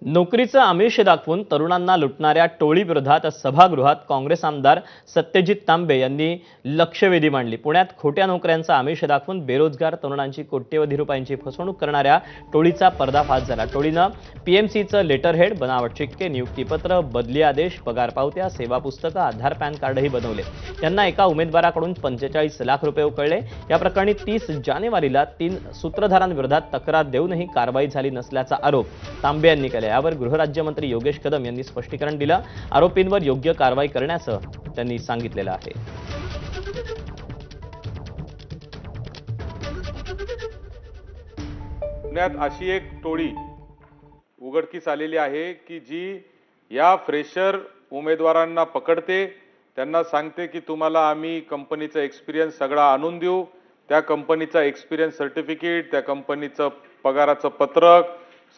नोकरीचं आमिष दाखवून तरुणांना लुटणाऱ्या टोळीविरोधात सभागृहात काँग्रेस आमदार सत्यजित तांबे यांनी लक्षवेधी मांडली। पुण्यात खोट्या नोकऱ्यांचा आमिष दाखवून बेरोजगार तरुणांची कोट्यवधी रुपयांची फसवणूक करणाऱ्या टोळीचा पर्दाफाश झाला। टोळीनं पीएमसीचं लेटरहेड, बनावट शिक्के, नियुक्तीपत्र, बदली आदेश, पगार पावत्या, सेवा पुस्तकं, आधार पॅन कार्डही बनवले। त्यांना एका उमेदवाराकडून 45 लाख रुपये उकळले। या प्रकरणी 30 जानेवारीला 3 सूत्रधारांविरोधात तक्रार देऊनही कारवाई झाली नसल्याचा आरोप तांबे यांनी केला। यावर गृहराज्यमंत्री योगेश कदम यांनी स्पष्टीकरण दिलं। आरोपींवर योग्य कारवाई करण्याचं त्यांनी सांगितलेलं आहे। पुण्यात अशी एक टोळी उघडकीस आलेली आहे की जी या फ्रेशर उमेदवारांना पकडते, त्यांना सांगते की तुम्हाला आम्ही कंपनीचा एक्सपिरियन्स सगळा आणून देऊ, त्या कंपनीचा एक्सपिरियन्स सर्टिफिकेट, त्या कंपनीचं पगाराचं पत्रक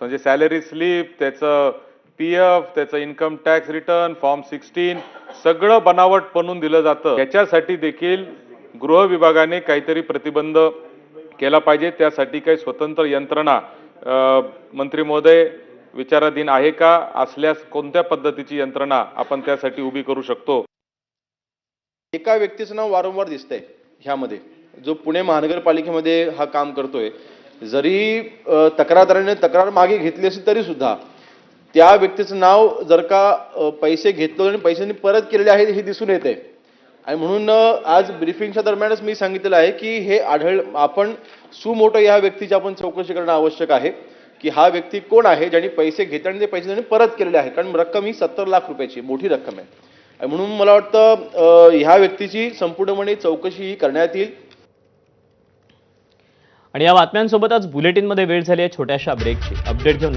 म्हणजे सॅलरी स्लिप, त्याचं पीएफ, त्याचं इन्कम टॅक्स रिटर्न, फॉर्म 16 सगळं बनावट बनवून दिलं जातं। याच्यासाठी देखील गृह विभागाने काहीतरी प्रतिबंध केला पाहिजे। त्यासाठी काही स्वतंत्र यंत्रणा मंत्री महोदय विचाराधीन आहे का? असल्यास कोणत्या पद्धतीची यंत्रणा आपण त्यासाठी उभी करू शकतो? एका व्यक्तीचं नाव वारंवार दिसतंय ह्यामध्ये, जो पुणे महानगरपालिकेमध्ये हा काम करतोय। जरी तक्रारदाराने तक्रार मागे घेतली असेल तरी सुद्धा त्या व्यक्तीचं नाव जर का पैसे घेतले आणि पैशांनी परत केलेले आहेत हे दिसून येते। आणि म्हणून आज ब्रीफिंगच्या दरम्यानच मी सांगितलेलं आहे की हे आपण सुमोटो या व्यक्तीची आपण चौकशी करणं आवश्यक आहे की हा व्यक्ती कोण आहे ज्यांनी पैसे घेतले आणि ते पैसे त्यांनी परत केलेले आहेत। कारण रक्कम ही 70 लाख रुपयाची मोठी रक्कम आहे। आणि म्हणून मला वाटतं ह्या व्यक्तीची संपूर्णपणे चौकशी करण्यात येईल। आणि या बातम्यांसोबतच बुलेटिनमध्ये वेळ झाली आहे छोट्याशा ब्रेकची। अपडेट घेऊन